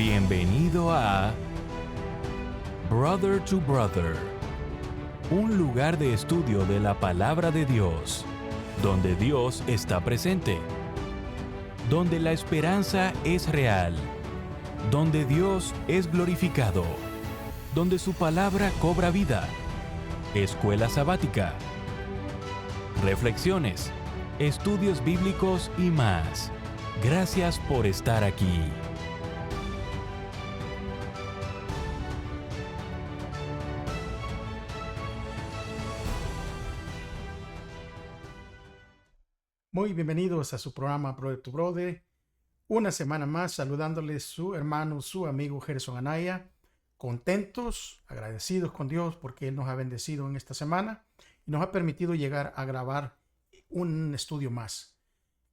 Bienvenido a Brother to Brother, un lugar de estudio de la palabra de Dios, donde Dios está presente, donde la esperanza es real, donde Dios es glorificado, donde su palabra cobra vida. Escuela sabática, reflexiones, estudios bíblicos y más. Gracias por estar aquí. Muy bienvenidos a su programa Brother to Brother. Una semana más saludándoles su hermano, su amigo Gerson Anaya. Contentos, agradecidos con Dios porque Él nos ha bendecido en esta semana y nos ha permitido llegar a grabar un estudio más.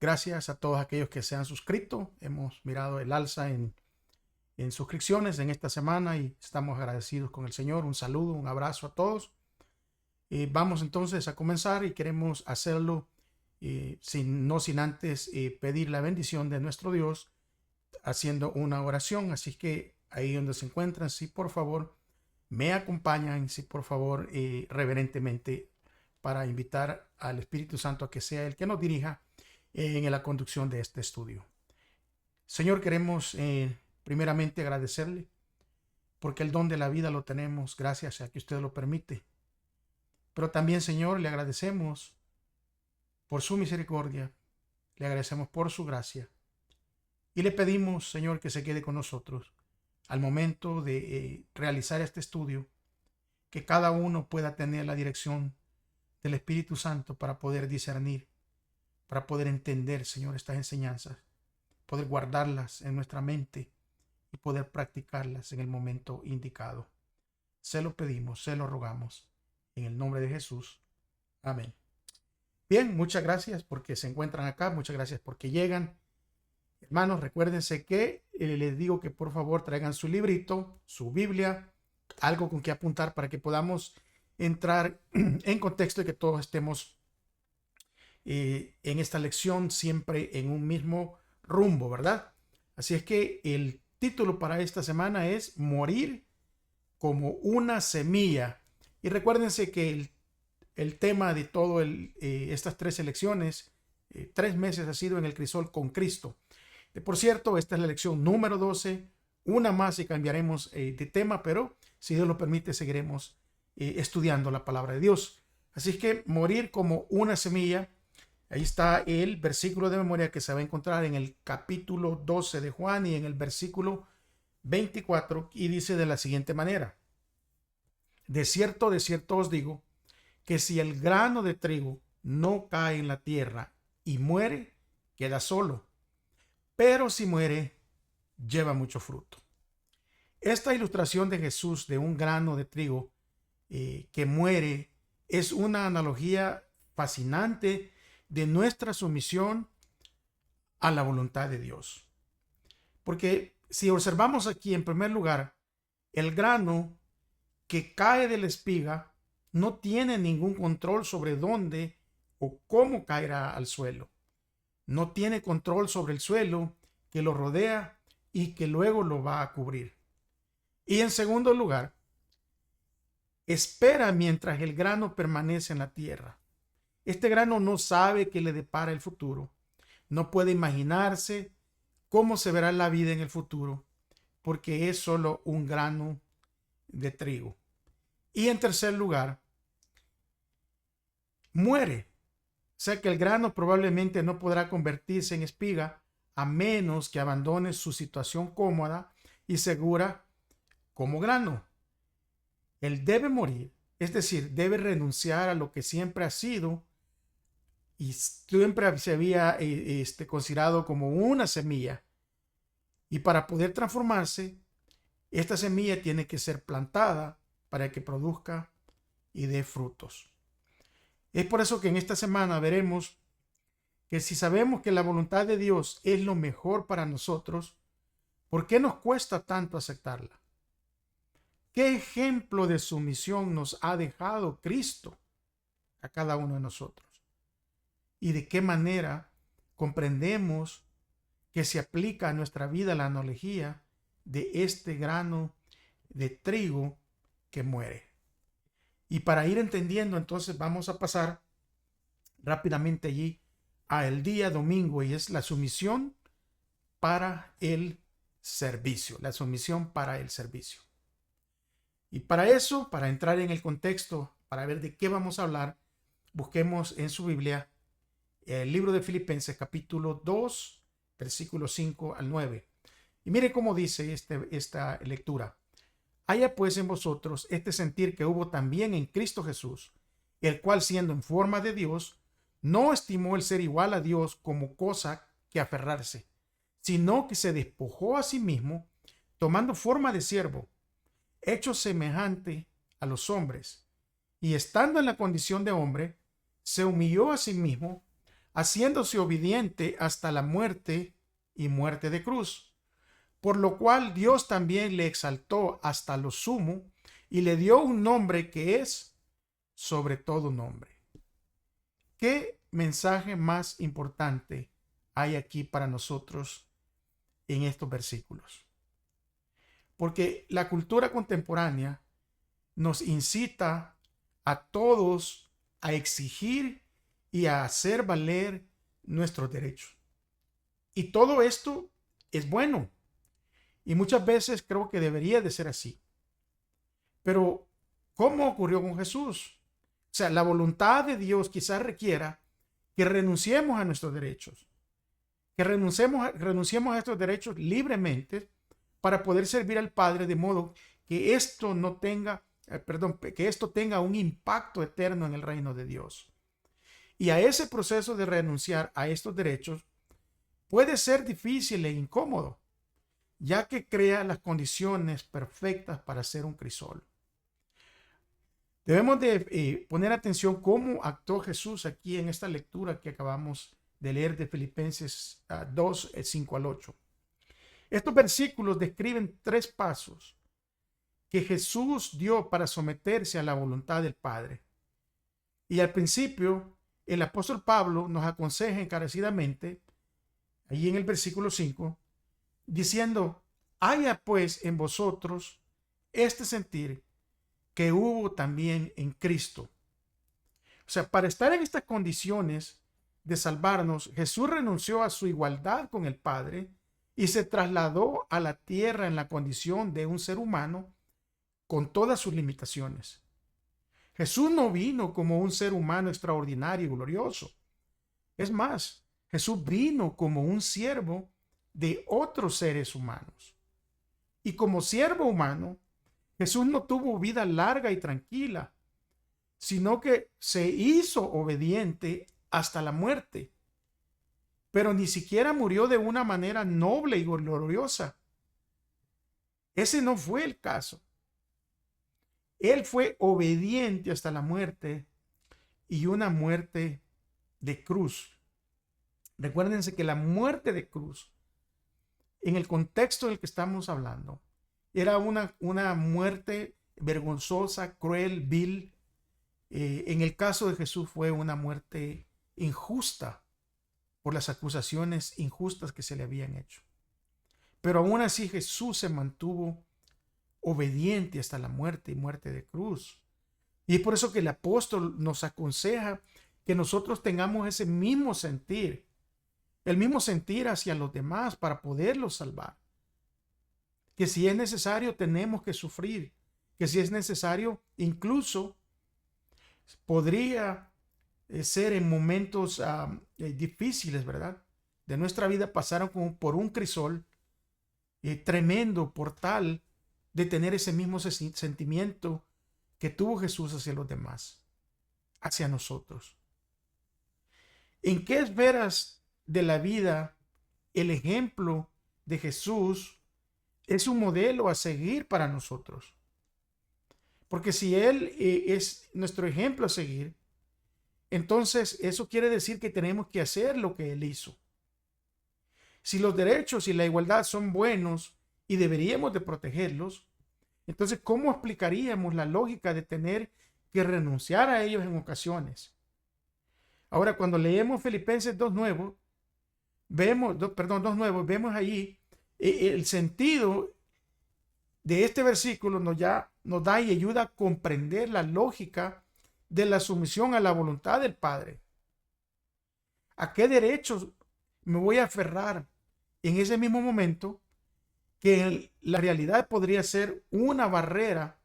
Gracias a todos aquellos que se han suscrito. Hemos mirado el alza en suscripciones en esta semana y estamos agradecidos con el Señor. Un saludo, un abrazo a todos. Vamos entonces a comenzar y queremos hacerlo sin antes pedir la bendición de nuestro Dios haciendo una oración. Así que ahí donde se encuentran, si por favor me acompañan, si por favor reverentemente, para invitar al Espíritu Santo a que sea el que nos dirija en la conducción de este estudio. Señor, queremos primeramente agradecerle porque el don de la vida lo tenemos gracias a que usted lo permite. Pero también, Señor, le agradecemos por su misericordia, le agradecemos por su gracia y le pedimos, Señor, que se quede con nosotros al momento de realizar este estudio, que cada uno pueda tener la dirección del Espíritu Santo para poder discernir, para poder entender, Señor, estas enseñanzas, poder guardarlas en nuestra mente y poder practicarlas en el momento indicado. Se lo pedimos, se lo rogamos, en el nombre de Jesús. Amén. Bien, muchas gracias porque se encuentran acá, muchas gracias porque llegan. Hermanos, recuérdense que les digo que por favor traigan su librito, su Biblia, algo con que apuntar para que podamos entrar en contexto y que todos estemos en esta lección siempre en un mismo rumbo, ¿verdad? Así es que el título para esta semana es Morir como una semilla. Y recuérdense que el tema de todo estas tres elecciones, 3 meses ha sido en el crisol con Cristo. Por cierto, esta es la lección número 12, una más y cambiaremos de tema, pero si Dios lo permite seguiremos estudiando la palabra de Dios. Así es que morir como una semilla, ahí está el versículo de memoria que se va a encontrar en el capítulo 12 de Juan y en el versículo 24, y dice de la siguiente manera: de cierto os digo, que si el grano de trigo no cae en la tierra y muere, queda solo, pero si muere, lleva mucho fruto. Esta ilustración de Jesús de un grano de trigo que muere es una analogía fascinante de nuestra sumisión a la voluntad de Dios. Porque si observamos aquí, en primer lugar, el grano que cae de la espiga no tiene ningún control sobre dónde o cómo caerá al suelo. No tiene control sobre el suelo que lo rodea y que luego lo va a cubrir. Y en segundo lugar, espera mientras el grano permanece en la tierra. Este grano no sabe qué le depara el futuro. No puede imaginarse cómo se verá la vida en el futuro, porque es solo un grano de trigo. Y en tercer lugar, muere. O sea que el grano probablemente no podrá convertirse en espiga a menos que abandone su situación cómoda y segura como grano. Él debe morir, es decir, debe renunciar a lo que siempre ha sido y siempre se había considerado como una semilla. Y para poder transformarse, esta semilla tiene que ser plantada para que produzca y dé frutos. Es por eso que en esta semana veremos que si sabemos que la voluntad de Dios es lo mejor para nosotros, ¿por qué nos cuesta tanto aceptarla? ¿Qué ejemplo de sumisión nos ha dejado Cristo a cada uno de nosotros? ¿Y de qué manera comprendemos que se aplica a nuestra vida la analogía de este grano de trigo que muere. Y para ir entendiendo, entonces vamos a pasar rápidamente allí al día domingo, y es la sumisión para el servicio, la sumisión para el servicio. Y para eso, para entrar en el contexto, para ver de qué vamos a hablar, busquemos en su Biblia el libro de Filipenses capítulo 2, versículos 5 al 9. Y mire cómo dice esta lectura. Haya pues en vosotros este sentir que hubo también en Cristo Jesús, el cual siendo en forma de Dios, no estimó el ser igual a Dios como cosa que aferrarse, sino que se despojó a sí mismo, tomando forma de siervo, hecho semejante a los hombres, y estando en la condición de hombre, se humilló a sí mismo, haciéndose obediente hasta la muerte y muerte de cruz. Por lo cual Dios también le exaltó hasta lo sumo y le dio un nombre que es sobre todo nombre. ¿Qué mensaje más importante hay aquí para nosotros en estos versículos? Porque la cultura contemporánea nos incita a todos a exigir y a hacer valer nuestros derechos. Y todo esto es bueno. Y muchas veces creo que debería de ser así. Pero, ¿cómo ocurrió con Jesús? O sea, la voluntad de Dios quizás requiera que renunciemos a nuestros derechos, que renunciemos a estos derechos libremente para poder servir al Padre, de modo que esto no tenga, que esto tenga un impacto eterno en el reino de Dios. Y a ese proceso de renunciar a estos derechos puede ser difícil e incómodo, ya que crea las condiciones perfectas para ser un crisol. Debemos de poner atención cómo actuó Jesús aquí en esta lectura que acabamos de leer de Filipenses 2, 5 al 8. Estos versículos describen 3 pasos que Jesús dio para someterse a la voluntad del Padre. Y al principio, el apóstol Pablo nos aconseja encarecidamente, allí en el versículo 5, diciendo: haya pues en vosotros este sentir que hubo también en Cristo. O sea, para estar en estas condiciones de salvarnos, Jesús renunció a su igualdad con el Padre y se trasladó a la tierra en la condición de un ser humano con todas sus limitaciones. Jesús no vino como un ser humano extraordinario y glorioso. Es más, Jesús vino como un siervo de otros seres humanos. Y como siervo humano, Jesús no tuvo vida larga y tranquila, sino que se hizo obediente hasta la muerte. Pero ni siquiera murió de una manera noble y gloriosa. Ese no fue el caso. Él fue obediente hasta la muerte, y una muerte de cruz. Recuérdense que la muerte de cruz, en el contexto del que estamos hablando, era una muerte vergonzosa, cruel, vil. En el caso de Jesús fue una muerte injusta por las acusaciones injustas que se le habían hecho. Pero aún así Jesús se mantuvo obediente hasta la muerte y muerte de cruz. Y es por eso que el apóstol nos aconseja que nosotros tengamos ese mismo sentir, el mismo sentir hacia los demás para poderlos salvar. Que si es necesario tenemos que sufrir, que si es necesario incluso podría ser en momentos difíciles, ¿verdad? De nuestra vida pasaron por un crisol tremendo por tal de tener ese mismo sentimiento que tuvo Jesús hacia los demás, hacia nosotros. ¿En qué esferas de la vida el ejemplo de Jesús es un modelo a seguir para nosotros? Porque si Él es nuestro ejemplo a seguir, entonces eso quiere decir que tenemos que hacer lo que Él hizo. Si los derechos y la igualdad son buenos y deberíamos de protegerlos, entonces ¿cómo explicaríamos la lógica de tener que renunciar a ellos en ocasiones? Ahora, cuando leemos Filipenses 2:9, vemos allí el sentido de este versículo nos da y ayuda a comprender la lógica de la sumisión a la voluntad del Padre. ¿A qué derechos me voy a aferrar en ese mismo momento que la realidad podría ser una barrera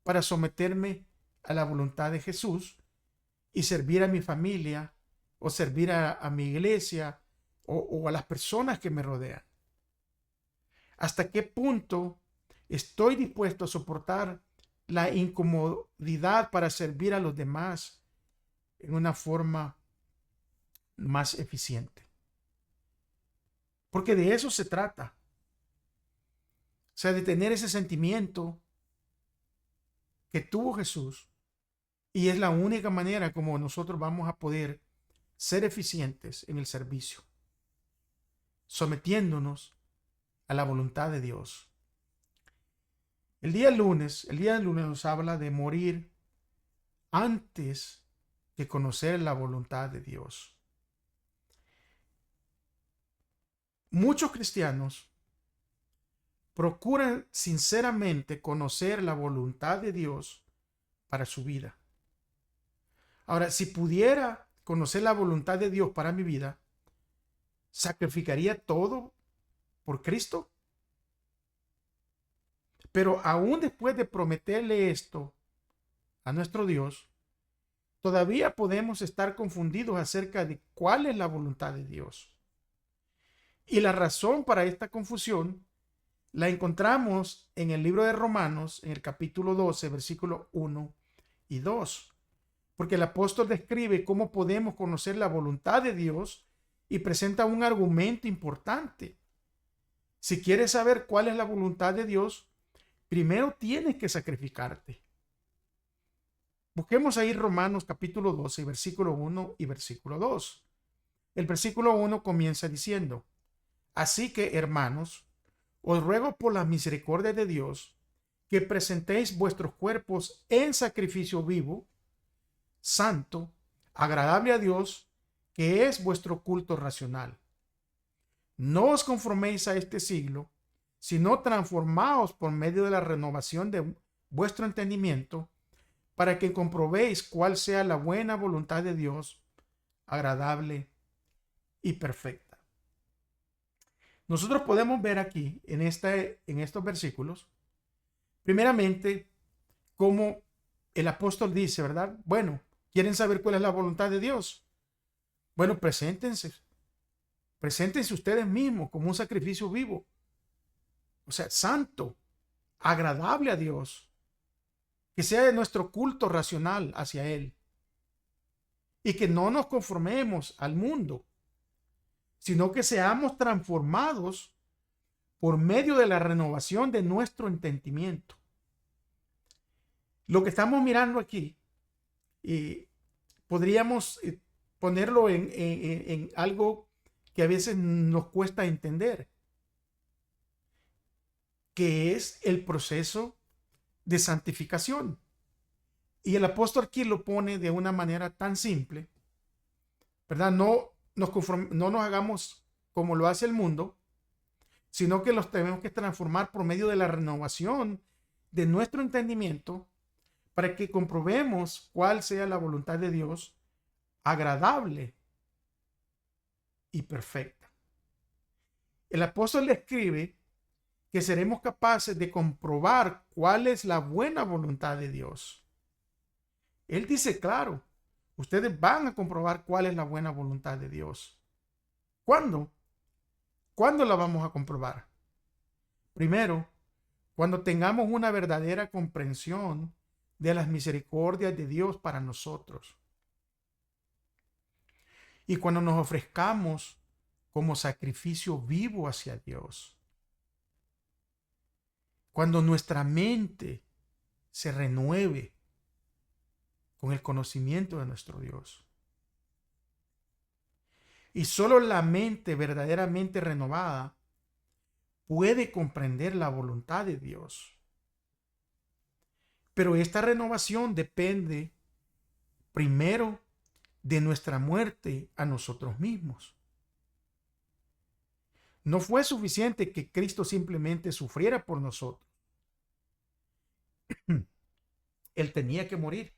para someterme a la voluntad de Jesús y servir a mi familia o servir a mi iglesia o a las personas que me rodean? ¿Hasta qué punto estoy dispuesto a soportar la incomodidad para servir a los demás en una forma más eficiente? Porque de eso se trata. O sea, de tener ese sentimiento que tuvo Jesús, y es la única manera como nosotros vamos a poder ser eficientes en el servicio, sometiéndonos a la voluntad de Dios. El día lunes nos habla de morir antes de conocer la voluntad de Dios. Muchos cristianos procuran sinceramente conocer la voluntad de Dios para su vida. Ahora, si pudiera conocer la voluntad de Dios para mi vida, ¿sacrificaría todo por Cristo? Pero aún después de prometerle esto a nuestro Dios, todavía podemos estar confundidos acerca de cuál es la voluntad de Dios. Y la razón para esta confusión la encontramos en el libro de Romanos, en el capítulo 12, versículos 1 y 2. Porque el apóstol describe cómo podemos conocer la voluntad de Dios y presenta un argumento importante. Si quieres saber cuál es la voluntad de Dios, primero tienes que sacrificarte. Busquemos ahí Romanos capítulo 12, versículo 1 y versículo 2. El versículo 1 comienza diciendo: así que, hermanos, os ruego por la misericordia de Dios que presentéis vuestros cuerpos en sacrificio vivo, santo, agradable a Dios, que es vuestro culto racional. No os conforméis a este siglo, sino transformaos por medio de la renovación de vuestro entendimiento, para que comprobéis cuál sea la buena voluntad de Dios, agradable y perfecta. Nosotros podemos ver aquí en estos versículos, primeramente, cómo el apóstol dice, ¿verdad? Bueno, ¿quieren saber cuál es la voluntad de Dios? Bueno, preséntense ustedes mismos como un sacrificio vivo, o sea, santo, agradable a Dios, que sea de nuestro culto racional hacia Él, y que no nos conformemos al mundo, sino que seamos transformados por medio de la renovación de nuestro entendimiento. Lo que estamos mirando aquí, y podríamos ponerlo en algo que a veces nos cuesta entender, que es el proceso de santificación. Y el apóstol aquí lo pone de una manera tan simple, ¿verdad? No nos hagamos como lo hace el mundo, sino que los tenemos que transformar por medio de la renovación de nuestro entendimiento, para que comprobemos cuál sea la voluntad de Dios, agradable y perfecta. El apóstol le escribe que seremos capaces de comprobar cuál es la buena voluntad de Dios. Él dice, claro, ustedes van a comprobar cuál es la buena voluntad de Dios. ¿Cuándo? ¿Cuándo la vamos a comprobar? Primero, cuando tengamos una verdadera comprensión de las misericordias de Dios para nosotros. Y cuando nos ofrezcamos como sacrificio vivo hacia Dios. Cuando nuestra mente se renueve con el conocimiento de nuestro Dios. Y solo la mente verdaderamente renovada puede comprender la voluntad de Dios. Pero esta renovación depende primero de nuestra muerte a nosotros mismos. No fue suficiente que Cristo simplemente sufriera por nosotros. Él tenía que morir.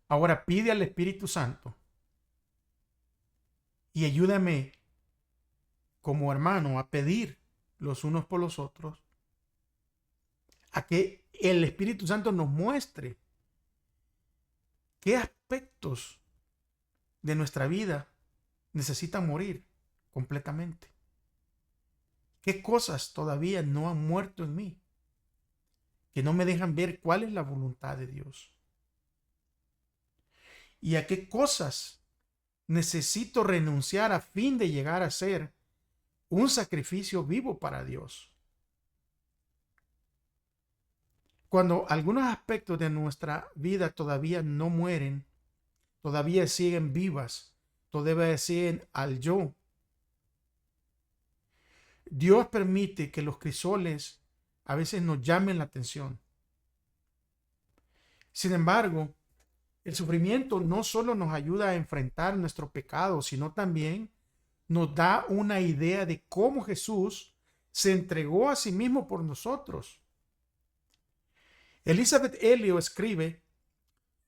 Ahora pide al Espíritu Santo y ayúdame como hermano a pedir los unos por los otros, a que el Espíritu Santo nos muestre qué aspectos de nuestra vida necesitan morir completamente. ¿Qué cosas todavía no han muerto en mí? Que no me dejan ver cuál es la voluntad de Dios. ¿Y a qué cosas necesito renunciar a fin de llegar a ser un sacrificio vivo para Dios? Cuando algunos aspectos de nuestra vida todavía no mueren, todavía siguen vivas, todavía siguen al yo, Dios permite que los crisoles a veces nos llamen la atención. Sin embargo, el sufrimiento no solo nos ayuda a enfrentar nuestro pecado, sino también nos da una idea de cómo Jesús se entregó a sí mismo por nosotros. Elizabeth Elliot escribe: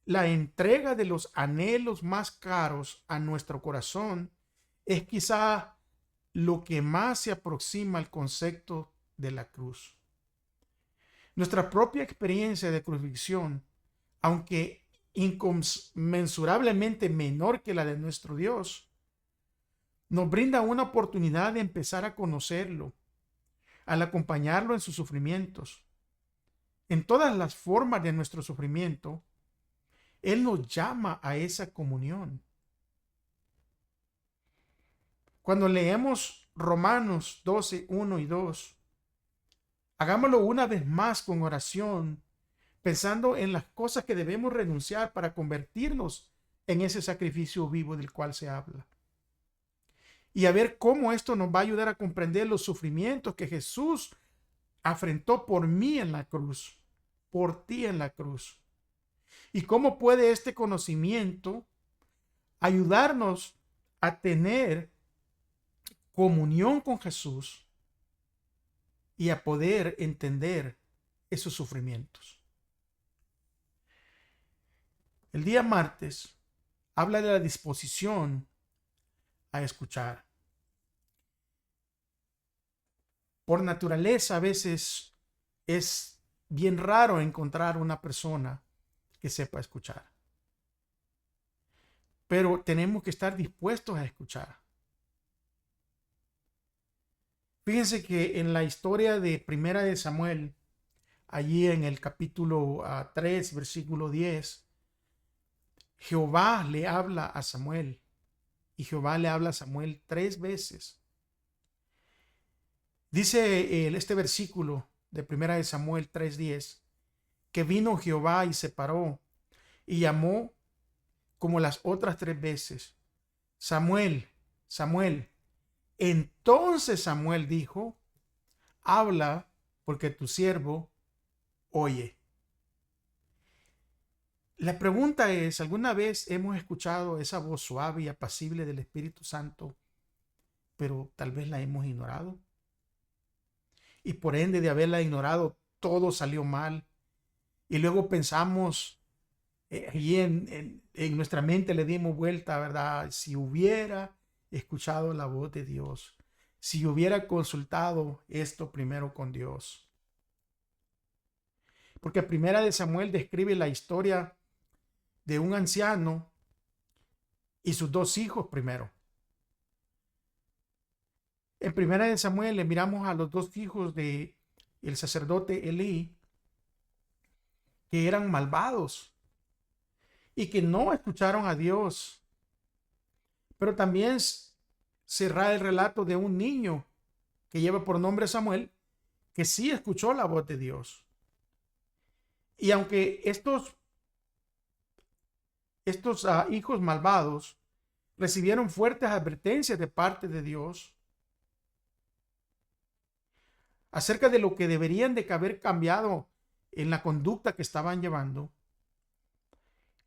la entrega de los anhelos más caros a nuestro corazón es quizá lo que más se aproxima al concepto de la cruz. Nuestra propia experiencia de crucifixión, aunque inconmensurablemente menor que la de nuestro Dios, nos brinda una oportunidad de empezar a conocerlo, al acompañarlo en sus sufrimientos. En todas las formas de nuestro sufrimiento, Él nos llama a esa comunión. Cuando leemos Romanos 12, 1 y 2, hagámoslo una vez más con oración, pensando en las cosas que debemos renunciar para convertirnos en ese sacrificio vivo del cual se habla. Y a ver cómo esto nos va a ayudar a comprender los sufrimientos que Jesús afrontó por mí en la cruz, por ti en la cruz. Y cómo puede este conocimiento ayudarnos a tener comunión con Jesús y a poder entender esos sufrimientos. El día martes habla de la disposición a escuchar. Por naturaleza, a veces es bien raro encontrar una persona que sepa escuchar. Pero tenemos que estar dispuestos a escuchar. Fíjense que en la historia de Primera de Samuel, allí en el capítulo 3, versículo 10, Jehová le habla a Samuel. Y Jehová le habla a Samuel 3 veces. Dice este versículo de Primera de Samuel 3:10, que vino Jehová y se paró y llamó como las otras 3 veces: Samuel, Samuel. Entonces Samuel dijo: habla, porque tu siervo oye. La pregunta es: ¿alguna vez hemos escuchado esa voz suave y apacible del Espíritu Santo, pero tal vez la hemos ignorado? Y por ende de haberla ignorado, todo salió mal. Y luego pensamos, y en nuestra mente le dimos vuelta, ¿verdad? Si hubiera escuchado la voz de Dios, si hubiera consultado esto primero con Dios. Porque Primera de Samuel describe la historia de un anciano y sus 2 hijos primero. En Primera de Samuel le miramos a los 2 hijos de el sacerdote Elí, que eran malvados y que no escucharon a Dios. Pero también cerrar el relato de un niño que lleva por nombre Samuel, que sí escuchó la voz de Dios. Y aunque estos hijos malvados recibieron fuertes advertencias de parte de Dios acerca de lo que deberían de haber cambiado en la conducta que estaban llevando,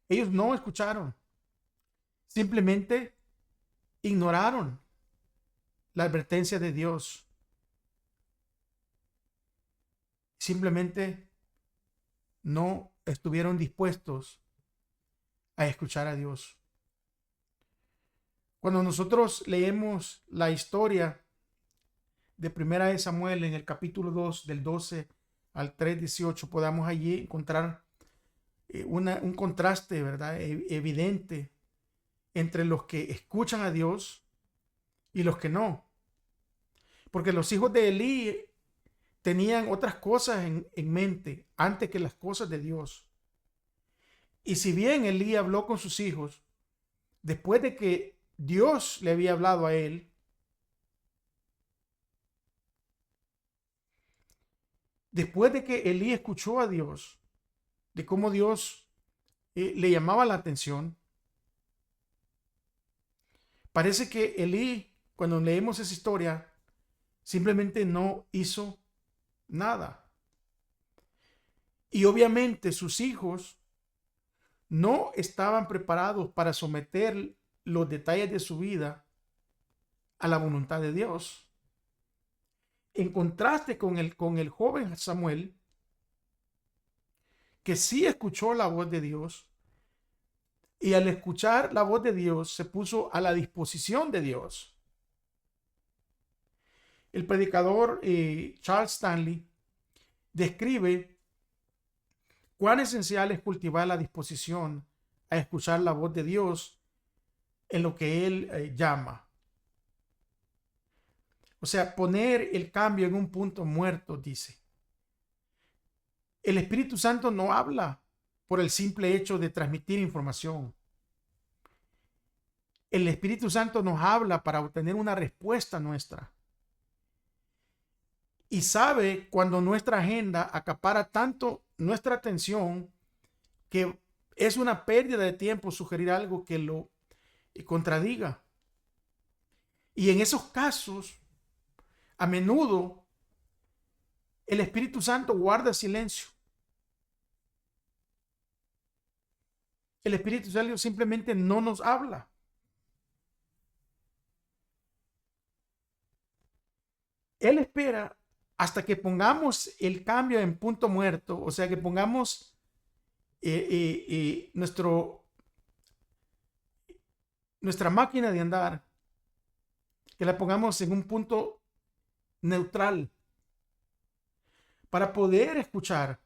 ellos no escucharon. Simplemente ignoraron la advertencia de Dios. Simplemente no estuvieron dispuestos a escuchar a Dios. Cuando nosotros leemos la historia de Primera de Samuel en el capítulo 2 del 12 al 3:18, podamos allí encontrar un contraste, ¿verdad? Evidente entre los que escuchan a Dios y los que no. Porque los hijos de Elí tenían otras cosas en mente antes que las cosas de Dios. Y si bien Elí habló con sus hijos, después de que Dios le había hablado a él, después de que Elí escuchó a Dios, de cómo Dios le llamaba la atención, parece que Elí, cuando leemos esa historia, simplemente no hizo nada. Y obviamente sus hijos no estaban preparados para someter los detalles de su vida a la voluntad de Dios. En contraste con el joven Samuel, que sí escuchó la voz de Dios, y al escuchar la voz de Dios se puso a la disposición de Dios. El predicador Charles Stanley describe cuán esencial es cultivar la disposición a escuchar la voz de Dios en lo que él llama. O sea, poner el cambio en un punto muerto, dice. El Espíritu Santo no habla por el simple hecho de transmitir información. El Espíritu Santo nos habla para obtener una respuesta nuestra. Y sabe cuando nuestra agenda acapara tanto nuestra atención que es una pérdida de tiempo sugerir algo que lo contradiga. Y en esos casos, a menudo, el Espíritu Santo guarda silencio. El Espíritu Santo simplemente no nos habla. Él espera hasta que pongamos el cambio en punto muerto, o sea, que pongamos nuestra máquina de andar, que la pongamos en un punto neutral para poder escuchar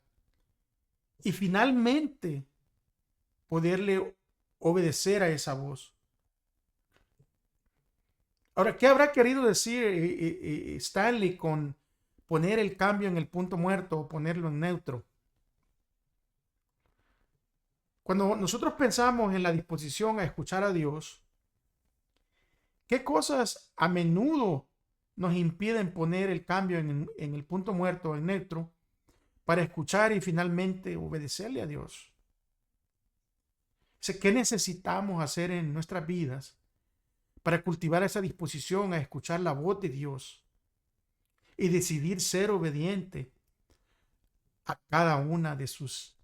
y finalmente poderle obedecer a esa voz. Ahora, ¿qué habrá querido decir Stanley con poner el cambio en el punto muerto o ponerlo en neutro? Cuando nosotros pensamos en la disposición a escuchar a Dios, ¿qué cosas a menudo nos impiden poner el cambio en el punto muerto o en neutro para escuchar y finalmente obedecerle a Dios? ¿Qué necesitamos hacer en nuestras vidas para cultivar esa disposición a escuchar la voz de Dios y decidir ser obediente a cada una de sus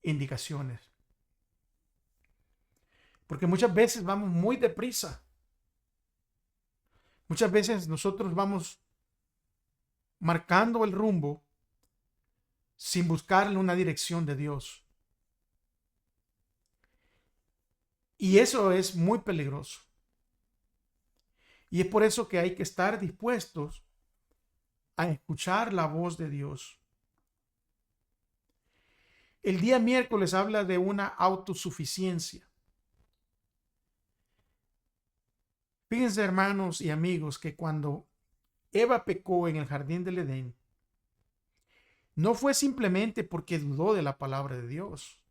indicaciones? Porque muchas veces vamos muy deprisa. Muchas veces nosotros vamos marcando el rumbo sin buscarle una dirección de Dios. Y eso es muy peligroso. Y es por eso que hay que estar dispuestos a escuchar la voz de Dios. El día miércoles habla de una autosuficiencia. Fíjense, hermanos y amigos, que cuando Eva pecó en el jardín del Edén, no fue simplemente porque dudó de la palabra de Dios.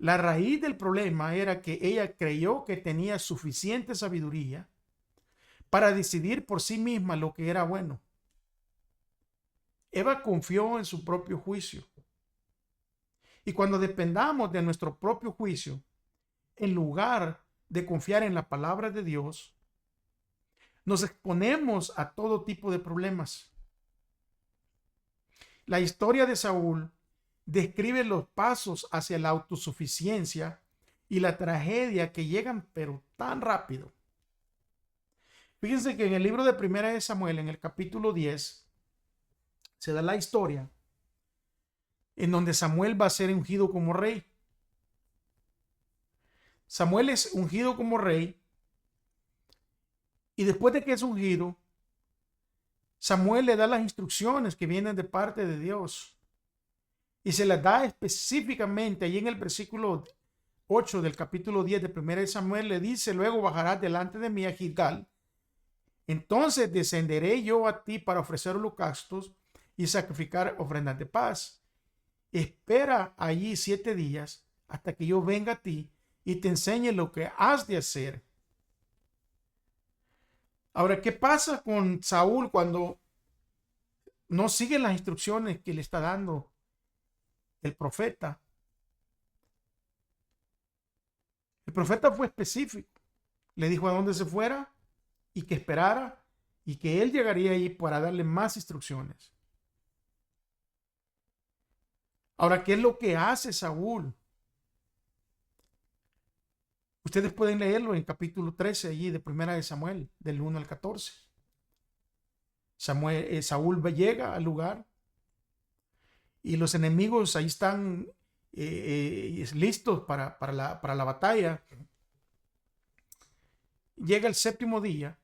La raíz del problema era que ella creyó que tenía suficiente sabiduría para decidir por sí misma lo que era bueno. Eva confió en su propio juicio. Y cuando dependamos de nuestro propio juicio, en lugar de confiar en la palabra de Dios, nos exponemos a todo tipo de problemas. La historia de Saúl describe los pasos hacia la autosuficiencia y la tragedia que llegan pero tan rápido. Fíjense que en el libro de Primera de Samuel, en el capítulo 10, se da la historia en donde Samuel va a ser ungido como rey. Samuel es ungido como rey y después de que es ungido, Samuel le da las instrucciones que vienen de parte de Dios y se las da específicamente ahí en el versículo 8 del capítulo 10 de 1 de Samuel. Le dice: luego bajarás delante de mí a Gilgal, entonces descenderé yo a ti para ofrecer holocaustos y sacrificar ofrendas de paz. Espera allí 7 días hasta que yo venga a ti y te enseñe lo que has de hacer. Ahora, ¿qué pasa con Saúl cuando no sigue las instrucciones que le está dando el profeta? El profeta fue específico. Le dijo a dónde se fuera y que esperara y que él llegaría allí para darle más instrucciones. Ahora, ¿qué es lo que hace Saúl? Ustedes pueden leerlo en capítulo 13 allí de 1 de Samuel, del 1 al 14. Saúl llega al lugar y los enemigos ahí están listos para la batalla. Llega el 7º día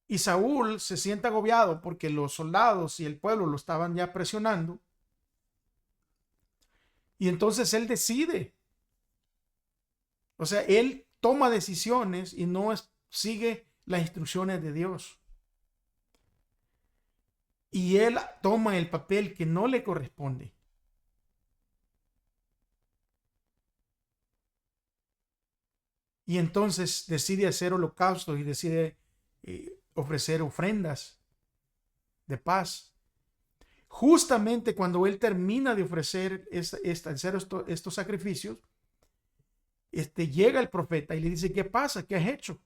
y Saúl se siente agobiado porque los soldados y el pueblo lo estaban ya presionando. Y entonces él decide. O sea, él toma decisiones y no sigue las instrucciones de Dios. Y él toma el papel que no le corresponde. Y entonces decide hacer holocaustos y decide ofrecer ofrendas de paz. Justamente cuando él termina de ofrecer estos sacrificios, llega el profeta y le dice: ¿qué pasa? ¿Qué has hecho? O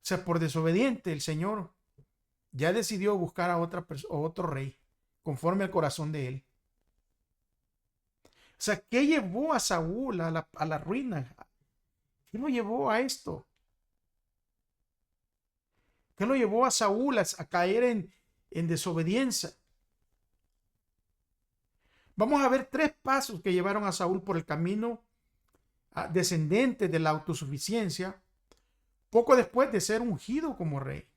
sea, por desobediente, el Señor ya decidió buscar a otro rey conforme al corazón de él. O sea, ¿qué llevó a Saúl a la ruina? ¿Qué lo llevó a esto? ¿Qué lo llevó a Saúl a caer en desobediencia? Vamos a ver 3 pasos que llevaron a Saúl por el camino descendente de la autosuficiencia poco después de ser ungido como rey.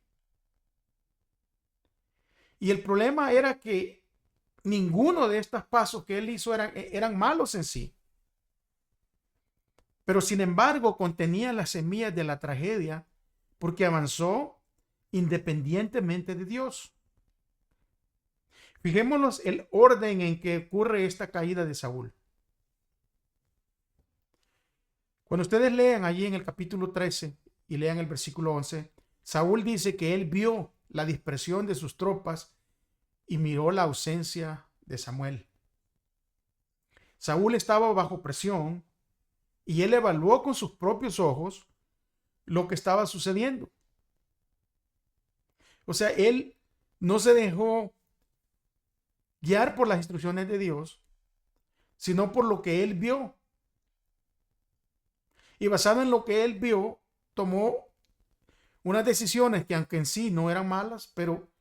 Y el problema era que ninguno de estos pasos que él hizo eran malos en sí, pero sin embargo contenía las semillas de la tragedia porque avanzó independientemente de Dios. Fijémonos el orden en que ocurre esta caída de Saúl. Cuando ustedes lean allí en el capítulo 13 y lean el versículo 11, Saúl dice que él vio la dispersión de sus tropas y miró la ausencia de Samuel. Saúl estaba bajo presión y él evaluó con sus propios ojos lo que estaba sucediendo. O sea, él no se dejó guiar por las instrucciones de Dios, sino por lo que él vio. Y basado en lo que él vio, tomó unas decisiones que aunque en sí no eran malas, pero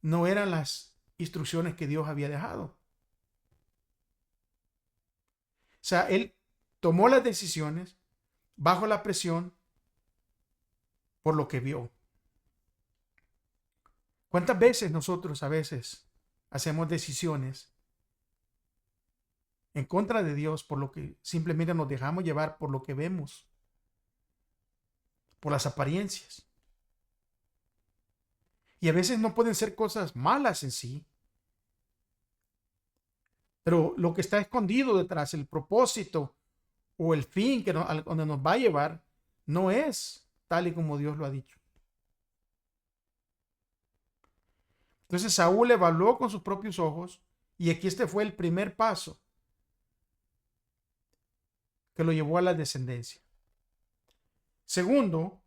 no eran las instrucciones que Dios había dejado. O sea, él tomó las decisiones bajo la presión por lo que vio. ¿Cuántas veces nosotros a veces hacemos decisiones en contra de Dios por lo que simplemente nos dejamos llevar por lo que vemos, por las apariencias? Y a veces no pueden ser cosas malas en sí, pero lo que está escondido detrás, el propósito o el fin donde nos va a llevar, no es tal y como Dios lo ha dicho. Entonces Saúl evaluó con sus propios ojos y aquí fue el primer paso que lo llevó a la descendencia. Segundo,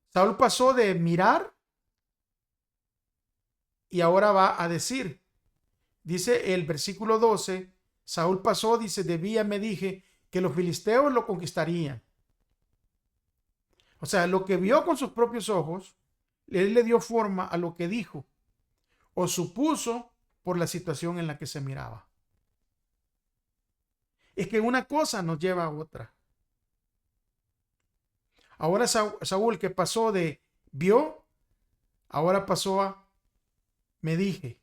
Saúl pasó de mirar y ahora va a decir. Dice el versículo 12, Saúl pasó, dice, me dije que los filisteos lo conquistarían. O sea, lo que vio con sus propios ojos, él le dio forma a lo que dijo. o supuso por la situación en la que se miraba. Es que una cosa nos lleva a otra. Ahora Saúl, que pasó de vio, ahora pasó a me dije.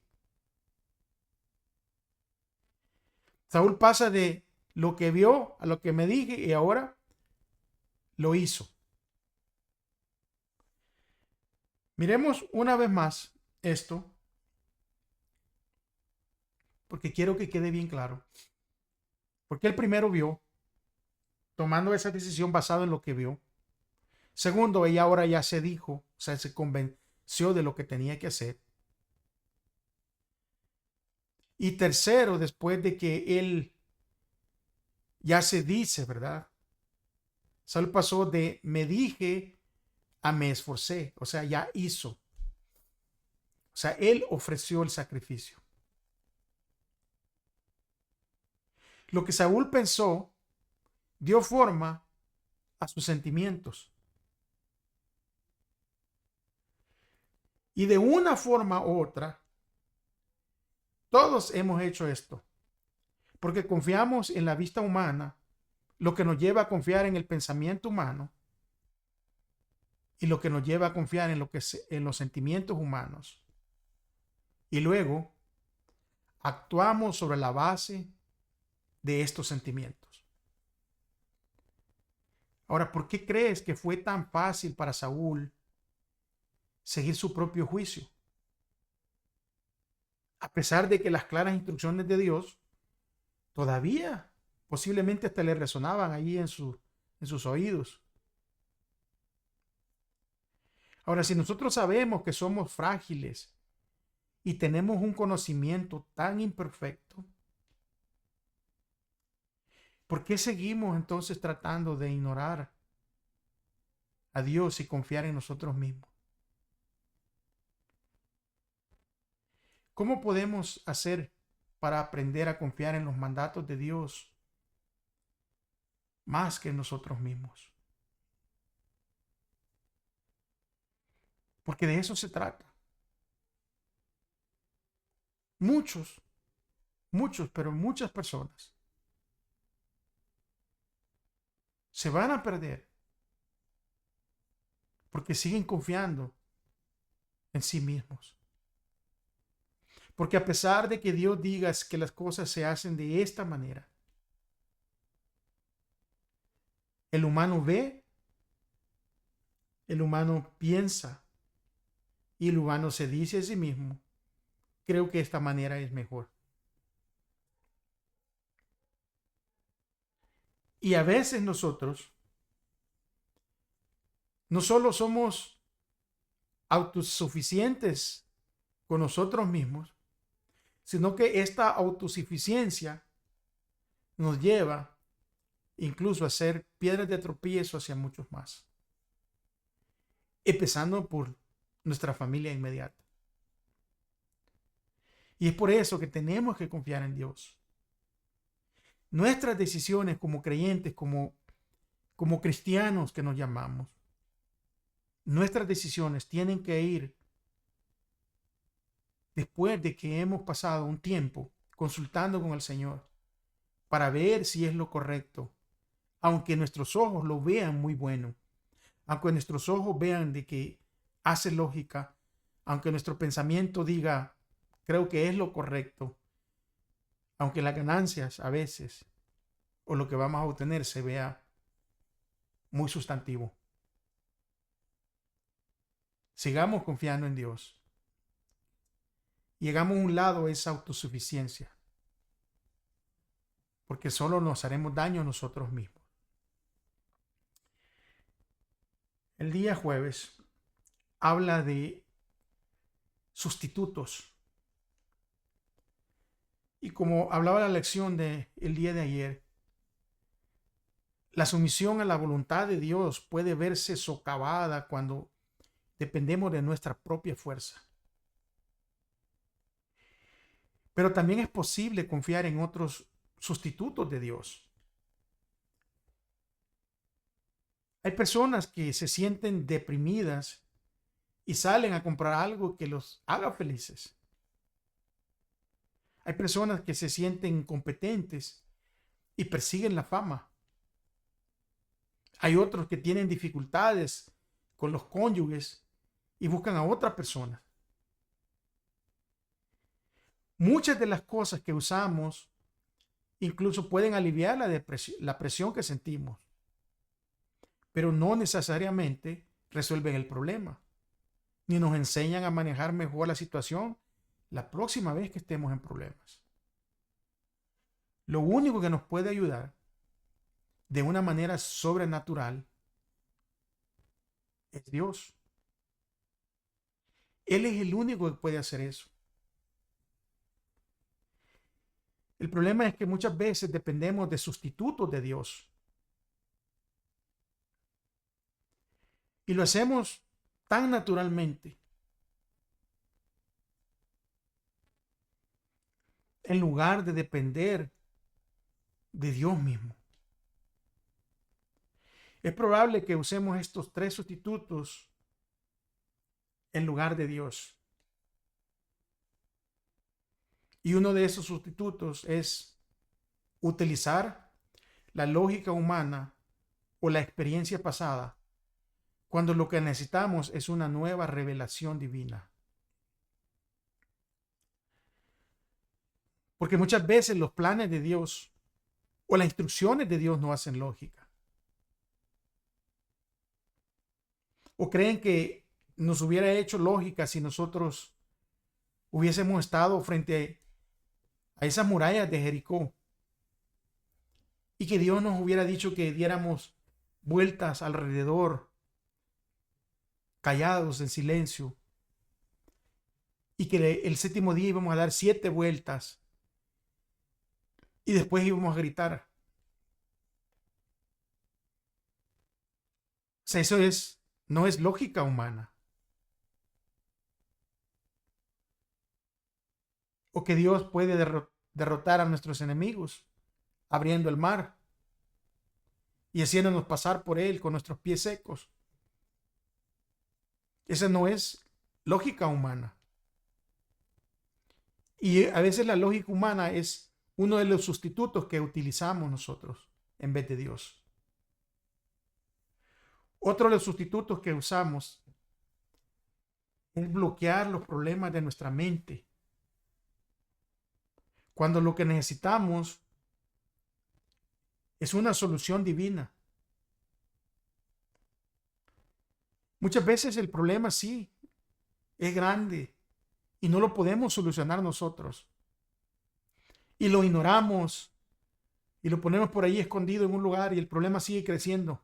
Saúl pasa de lo que vio a lo que me dije y ahora lo hizo. Miremos una vez más esto, porque quiero que quede bien claro. Porque el primero vio, tomando esa decisión basada en lo que vio. Segundo, ella ahora ya se dijo, o sea, se convenció de lo que tenía que hacer. Y tercero, después de que él ya se dice, ¿verdad? Saúl pasó de me dije a me esforcé, o sea, ya hizo. O sea, él ofreció el sacrificio. Lo que Saúl pensó dio forma a sus sentimientos. Y de una forma u otra, todos hemos hecho esto, porque confiamos en la vista humana, lo que nos lleva a confiar en el pensamiento humano y lo que nos lleva a confiar en en los sentimientos humanos. Y luego actuamos sobre la base de estos sentimientos. Ahora, ¿por qué crees que fue tan fácil para Saúl seguir su propio juicio? A pesar de que las claras instrucciones de Dios todavía posiblemente hasta le resonaban allí en sus oídos. Ahora, si nosotros sabemos que somos frágiles y tenemos un conocimiento tan imperfecto, ¿por qué seguimos entonces tratando de ignorar a Dios y confiar en nosotros mismos? ¿Cómo podemos hacer para aprender a confiar en los mandatos de Dios más que en nosotros mismos? Porque de eso se trata. Pero muchas personas se van a perder porque siguen confiando en sí mismos. Porque a pesar de que Dios diga que las cosas se hacen de esta manera, el humano ve, el humano piensa y el humano se dice a sí mismo, creo que esta manera es mejor. Y a veces nosotros no solo somos autosuficientes con nosotros mismos, sino que esta autosuficiencia nos lleva incluso a ser piedras de tropiezo hacia muchos más, empezando por nuestra familia inmediata. Y es por eso que tenemos que confiar en Dios. Nuestras decisiones como creyentes, como cristianos que nos llamamos, nuestras decisiones tienen que ir después de que hemos pasado un tiempo consultando con el Señor para ver si es lo correcto, aunque nuestros ojos lo vean muy bueno, aunque nuestros ojos vean de que hace lógica, aunque nuestro pensamiento diga, creo que es lo correcto, aunque las ganancias a veces o lo que vamos a obtener se vea muy sustantivo. Sigamos confiando en Dios. Llegamos a un lado esa autosuficiencia, porque solo nos haremos daño a nosotros mismos. El día jueves habla de sustitutos. Y como hablaba la lección del día de ayer, la sumisión a la voluntad de Dios puede verse socavada cuando dependemos de nuestra propia fuerza. Pero también es posible confiar en otros sustitutos de Dios. Hay personas que se sienten deprimidas y salen a comprar algo que los haga felices. Hay personas que se sienten incompetentes y persiguen la fama. Hay otros que tienen dificultades con los cónyuges y buscan a otra persona. Muchas de las cosas que usamos incluso pueden aliviar la presión que sentimos, pero no necesariamente resuelven el problema, ni nos enseñan a manejar mejor la situación la próxima vez que estemos en problemas. Lo único que nos puede ayudar de una manera sobrenatural es Dios. Él es el único que puede hacer eso. El problema es que muchas veces dependemos de sustitutos de Dios. Y lo hacemos tan naturalmente, en lugar de depender de Dios mismo. Es probable que usemos estos tres sustitutos en lugar de Dios. Y uno de esos sustitutos es utilizar la lógica humana o la experiencia pasada cuando lo que necesitamos es una nueva revelación divina. Porque muchas veces los planes de Dios o las instrucciones de Dios no hacen lógica. O creen que nos hubiera hecho lógica si nosotros hubiésemos estado frente a esas murallas de Jericó y que Dios nos hubiera dicho que diéramos vueltas alrededor, callados en silencio, y que el séptimo día íbamos a dar 7 vueltas y después íbamos a gritar. O sea, eso no es lógica humana. O que Dios puede derrotar a nuestros enemigos abriendo el mar y haciéndonos pasar por él con nuestros pies secos. Esa no es lógica humana. Y a veces la lógica humana es uno de los sustitutos que utilizamos nosotros en vez de Dios. Otro de los sustitutos que usamos es bloquear los problemas de nuestra mente, cuando lo que necesitamos es una solución divina. Muchas veces el problema sí es grande y no lo podemos solucionar nosotros. Y lo ignoramos y lo ponemos por ahí escondido en un lugar y el problema sigue creciendo.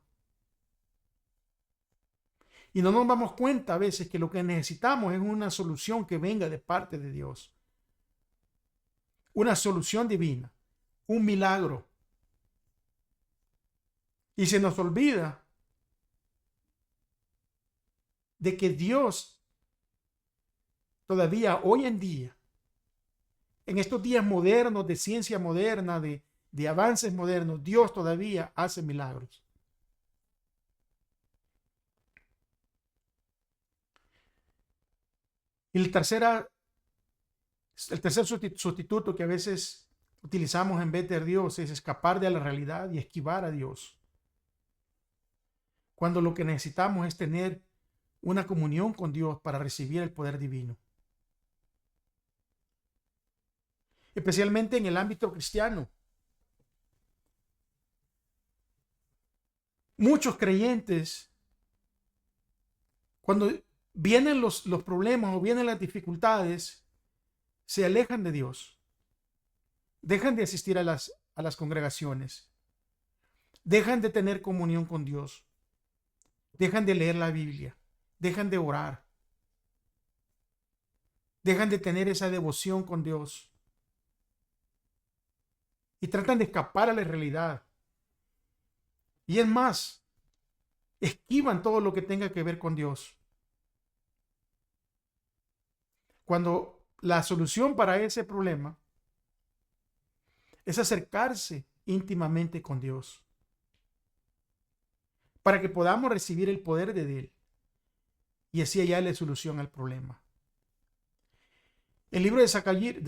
Y no nos damos cuenta a veces que lo que necesitamos es una solución que venga de parte de Dios. Una solución divina, un milagro. Y se nos olvida de que Dios todavía hoy en día, en estos días modernos de ciencia moderna, de avances modernos, Dios todavía hace milagros. Y el tercer sustituto que a veces utilizamos en vez de Dios es escapar de la realidad y esquivar a Dios. Cuando lo que necesitamos es tener una comunión con Dios para recibir el poder divino. Especialmente en el ámbito cristiano. Muchos creyentes, cuando vienen los problemas o vienen las dificultades, se alejan de Dios. Dejan de asistir a las congregaciones. Dejan de tener comunión con Dios. Dejan de leer la Biblia. Dejan de orar. Dejan de tener esa devoción con Dios. Y tratan de escapar a la realidad. Y es más, esquivan todo lo que tenga que ver con Dios. Cuando la solución para ese problema es acercarse íntimamente con Dios, para que podamos recibir el poder de Él y así hallarle solución al problema. El libro de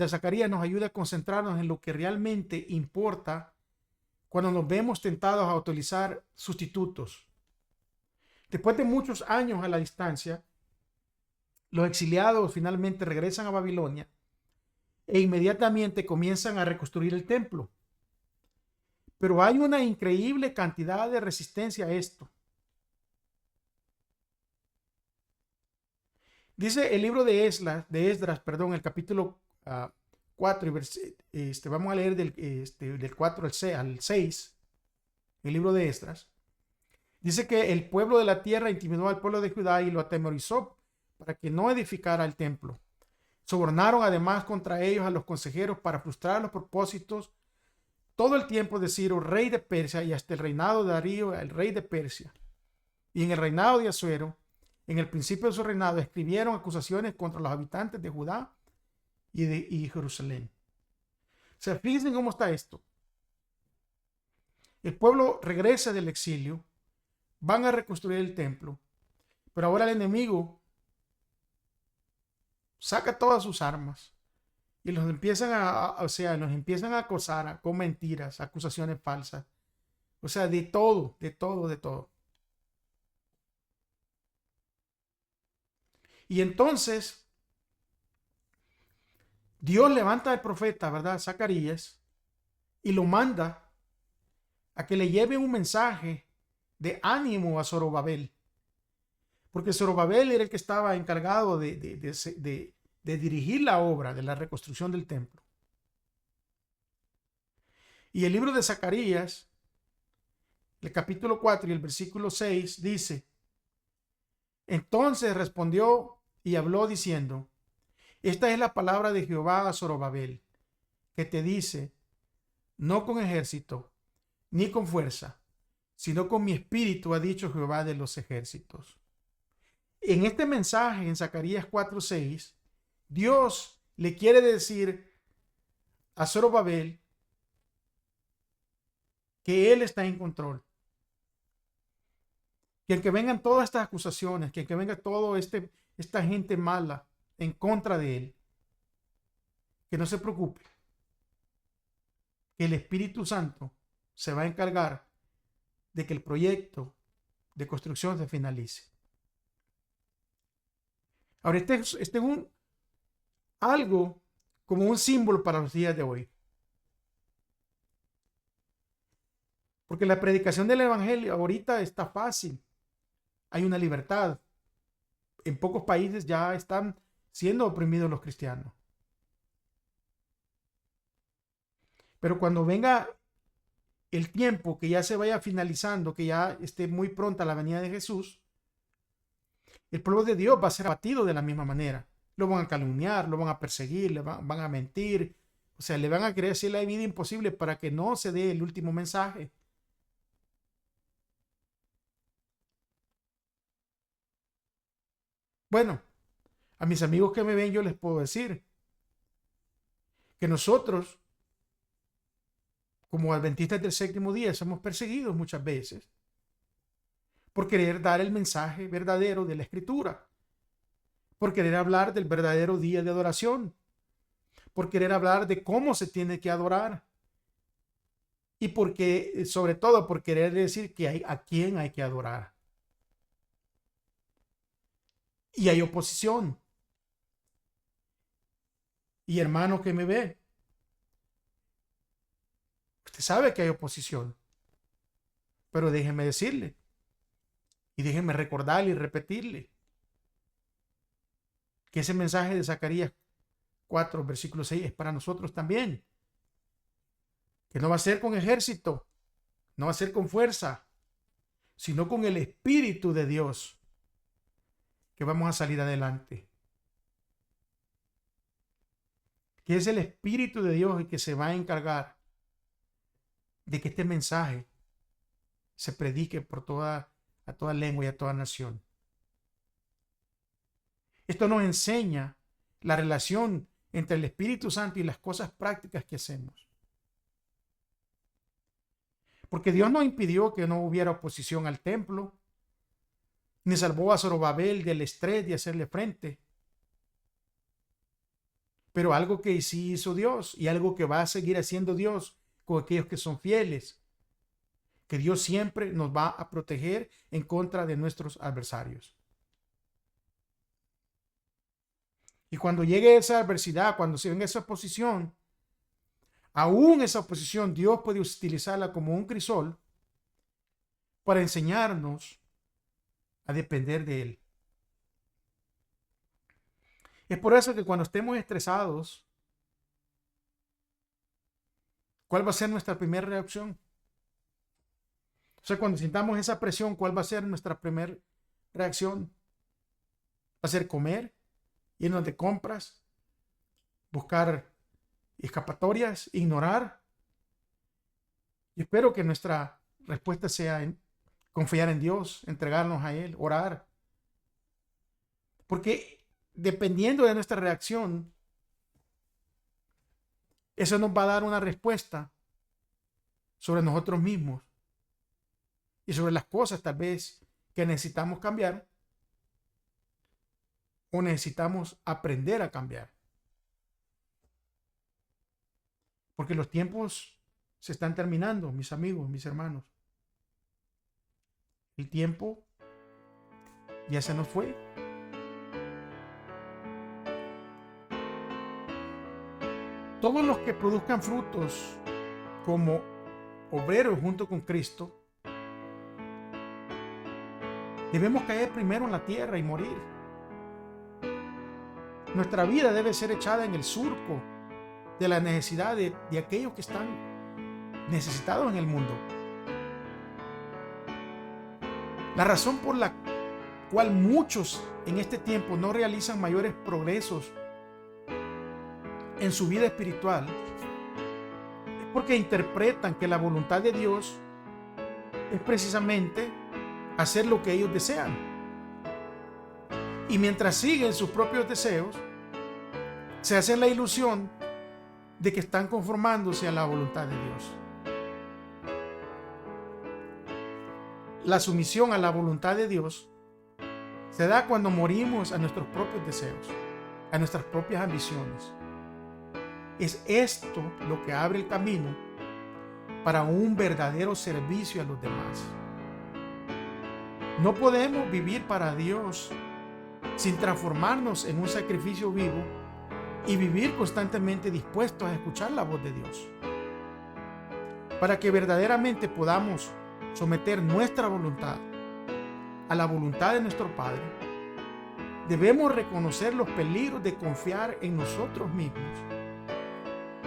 Zacarías nos ayuda a concentrarnos en lo que realmente importa cuando nos vemos tentados a utilizar sustitutos. Después de muchos años a la distancia, los exiliados finalmente regresan a Babilonia e inmediatamente comienzan a reconstruir el templo. Pero hay una increíble cantidad de resistencia a esto. Dice el libro de Esdras, el capítulo 4, vamos a leer del 4 al 6, el libro de Esdras. Dice que el pueblo de la tierra intimidó al pueblo de Judá y lo atemorizó para que no edificara el templo. Sobornaron además contra ellos a los consejeros para frustrar los propósitos todo el tiempo de Ciro, rey de Persia, y hasta el reinado de Darío, el rey de Persia. Y en el reinado de Asuero, en el principio de su reinado, escribieron acusaciones contra los habitantes de Judá y Jerusalén. O sea, fíjense cómo está esto. El pueblo regresa del exilio, van a reconstruir el templo, pero ahora el enemigo saca todas sus armas y los empiezan nos empiezan a acosar con mentiras, acusaciones falsas. O sea, de todo. Y entonces Dios levanta al profeta, ¿verdad? Zacarías, y lo manda a que le lleve un mensaje de ánimo a Zorobabel. Porque Zorobabel era el que estaba encargado de dirigir la obra de la reconstrucción del templo. Y el libro de Zacarías, el capítulo 4 y el versículo 6 dice: entonces respondió y habló diciendo: esta es la palabra de Jehová a Zorobabel, que te dice: no con ejército ni con fuerza, sino con mi espíritu, ha dicho Jehová de los ejércitos. En este mensaje, en Zacarías 4:6, Dios le quiere decir a Zorobabel que Él está en control. Que vengan todas estas acusaciones, que venga toda esta gente mala en contra de Él, que no se preocupe, que el Espíritu Santo se va a encargar de que el proyecto de construcción se finalice. Ahora, este es algo como un símbolo para los días de hoy. Porque la predicación del evangelio ahorita está fácil. Hay una libertad. En pocos países ya están siendo oprimidos los cristianos. Pero cuando venga el tiempo, que ya se vaya finalizando, que ya esté muy pronta la venida de Jesús, el pueblo de Dios va a ser abatido de la misma manera. Lo van a calumniar, lo van a perseguir, van a mentir. O sea, le van a querer hacer la vida imposible para que no se dé el último mensaje. Bueno, a mis amigos que me ven, yo les puedo decir que nosotros, como adventistas del séptimo día, somos perseguidos muchas veces por querer dar el mensaje verdadero de la Escritura, por querer hablar del verdadero día de adoración, por querer hablar de cómo se tiene que adorar y porque, sobre todo, por querer decir a quién hay que adorar. Y hay oposición. Y hermano que me ve, usted sabe que hay oposición, pero déjeme decirle y déjeme recordarle y repetirle que ese mensaje de Zacarías 4, versículo 6 es para nosotros también. Que no va a ser con ejército, no va a ser con fuerza, sino con el Espíritu de Dios que vamos a salir adelante. Que es el Espíritu de Dios el que se va a encargar de que este mensaje se predique a toda lengua y a toda nación. Esto nos enseña la relación entre el Espíritu Santo y las cosas prácticas que hacemos. Porque Dios no impidió que no hubiera oposición al templo, ni salvó a Zorobabel del estrés de hacerle frente. pero algo que sí hizo Dios y algo que va a seguir haciendo Dios con aquellos que son fieles, que Dios siempre nos va a proteger en contra de nuestros adversarios. Y cuando llegue esa adversidad, cuando se venga esa oposición, aún esa oposición, Dios puede utilizarla como un crisol para enseñarnos a depender de Él. Es por eso que cuando estemos estresados, ¿cuál va a ser nuestra primera reacción? O sea, cuando sintamos esa presión, ¿cuál va a ser nuestra primera reacción? ¿Va a ser comer, irnos de compras, buscar escapatorias, ignorar? Y espero que nuestra respuesta sea confiar en Dios, entregarnos a Él, orar. Porque dependiendo de nuestra reacción, eso nos va a dar una respuesta sobre nosotros mismos y sobre las cosas tal vez que necesitamos cambiar o necesitamos aprender a cambiar. Porque los tiempos se están terminando, mis amigos, mis hermanos. El tiempo ya se nos fue. Todos los que produzcan frutos como obreros junto con Cristo, debemos caer primero en la tierra y morir. Nuestra vida debe ser echada en el surco de la necesidad de aquellos que están necesitados en el mundo. La razón por la cual muchos en este tiempo no realizan mayores progresos en su vida espiritual es porque interpretan que la voluntad de Dios es precisamente hacer lo que ellos desean. Y mientras siguen sus propios deseos, se hacen la ilusión de que están conformándose a la voluntad de Dios. La sumisión a la voluntad de Dios se da cuando morimos a nuestros propios deseos, a nuestras propias ambiciones. Es esto lo que abre el camino para un verdadero servicio a los demás. No podemos vivir para Dios sin transformarnos en un sacrificio vivo y vivir constantemente dispuestos a escuchar la voz de Dios. Para que verdaderamente podamos someter nuestra voluntad a la voluntad de nuestro Padre, debemos reconocer los peligros de confiar en nosotros mismos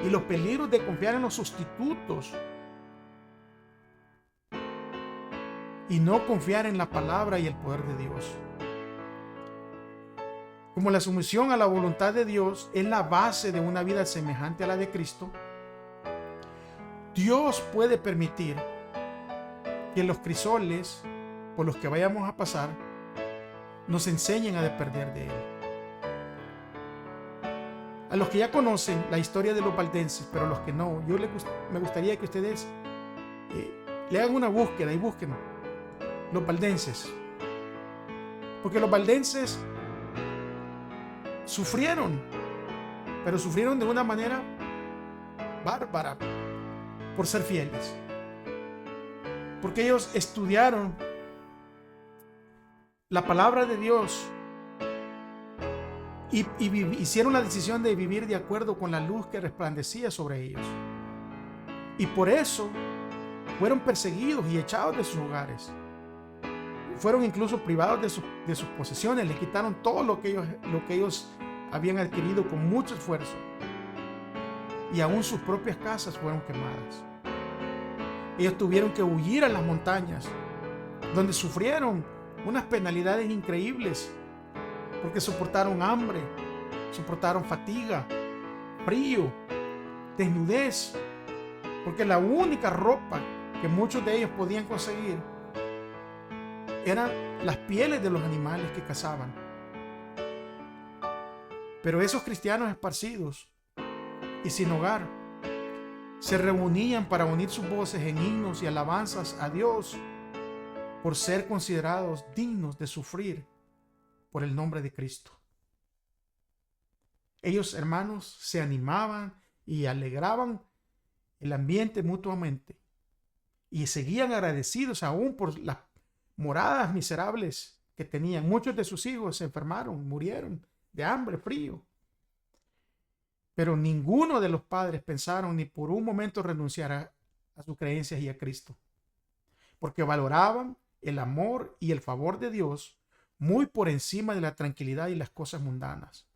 y los peligros de confiar en los sustitutos y no confiar en la palabra y el poder de Dios. Como la sumisión a la voluntad de Dios es la base de una vida semejante a la de Cristo, Dios puede permitir que los crisoles por los que vayamos a pasar nos enseñen a depender de Él. A los que ya conocen la historia de los valdenses, pero a los que no, me gustaría que ustedes le hagan una búsqueda y busquen los valdenses. Porque los valdenses sufrieron, pero sufrieron de una manera bárbara por ser fieles. Porque ellos estudiaron la palabra de Dios y hicieron la decisión de vivir de acuerdo con la luz que resplandecía sobre ellos. Y por eso fueron perseguidos y echados de sus hogares. Fueron incluso privados de sus posesiones. Les quitaron todo lo que ellos habían adquirido con mucho esfuerzo. Y aún sus propias casas fueron quemadas. Ellos tuvieron que huir a las montañas, donde sufrieron unas penalidades increíbles, porque soportaron hambre, soportaron fatiga, frío, desnudez, porque la única ropa que muchos de ellos podían conseguir eran las pieles de los animales que cazaban. Pero esos cristianos esparcidos y sin hogar se reunían para unir sus voces en himnos y alabanzas a Dios por ser considerados dignos de sufrir por el nombre de Cristo. Ellos, hermanos, se animaban y alegraban el ambiente mutuamente y seguían agradecidos aún por las moradas miserables que tenían. Muchos de sus hijos se enfermaron, murieron de hambre, frío. Pero ninguno de los padres pensaron ni por un momento renunciar a sus creencias y a Cristo, porque valoraban el amor y el favor de Dios muy por encima de la tranquilidad y las cosas mundanas.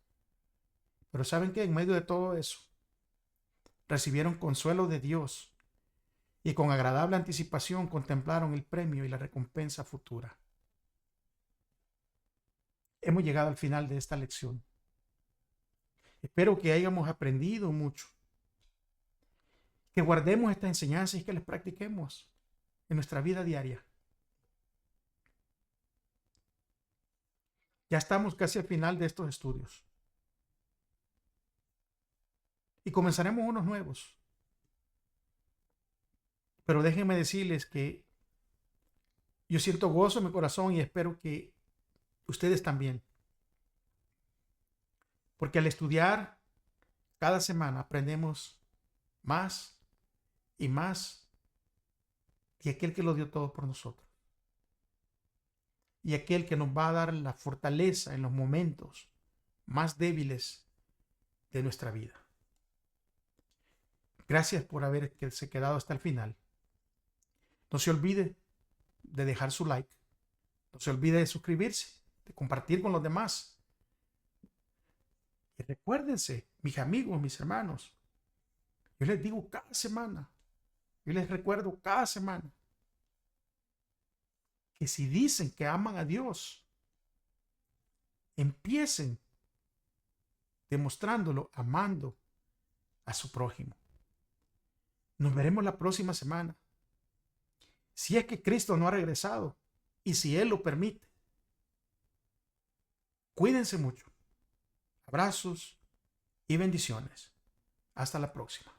Pero ¿saben qué? En medio de todo eso, recibieron consuelo de Dios y con agradable anticipación contemplaron el premio y la recompensa futura. Hemos llegado al final de esta lección. Espero que hayamos aprendido mucho, que guardemos estas enseñanzas y que las practiquemos en nuestra vida diaria. Ya estamos casi al final de estos estudios y comenzaremos unos nuevos. Pero déjenme decirles que yo siento gozo en mi corazón y espero que ustedes también. Porque al estudiar cada semana aprendemos más y más de aquel que lo dio todo por nosotros. Y aquel que nos va a dar la fortaleza en los momentos más débiles de nuestra vida. Gracias por haberse quedado hasta el final. No se olvide de dejar su like. No se olvide de suscribirse, de compartir con los demás. Y recuérdense, mis amigos, mis hermanos, yo les digo cada semana, yo les recuerdo cada semana, que si dicen que aman a Dios, empiecen demostrándolo amando a su prójimo. Nos veremos la próxima semana. Si es que Cristo no ha regresado y si Él lo permite. Cuídense mucho. Abrazos y bendiciones. Hasta la próxima.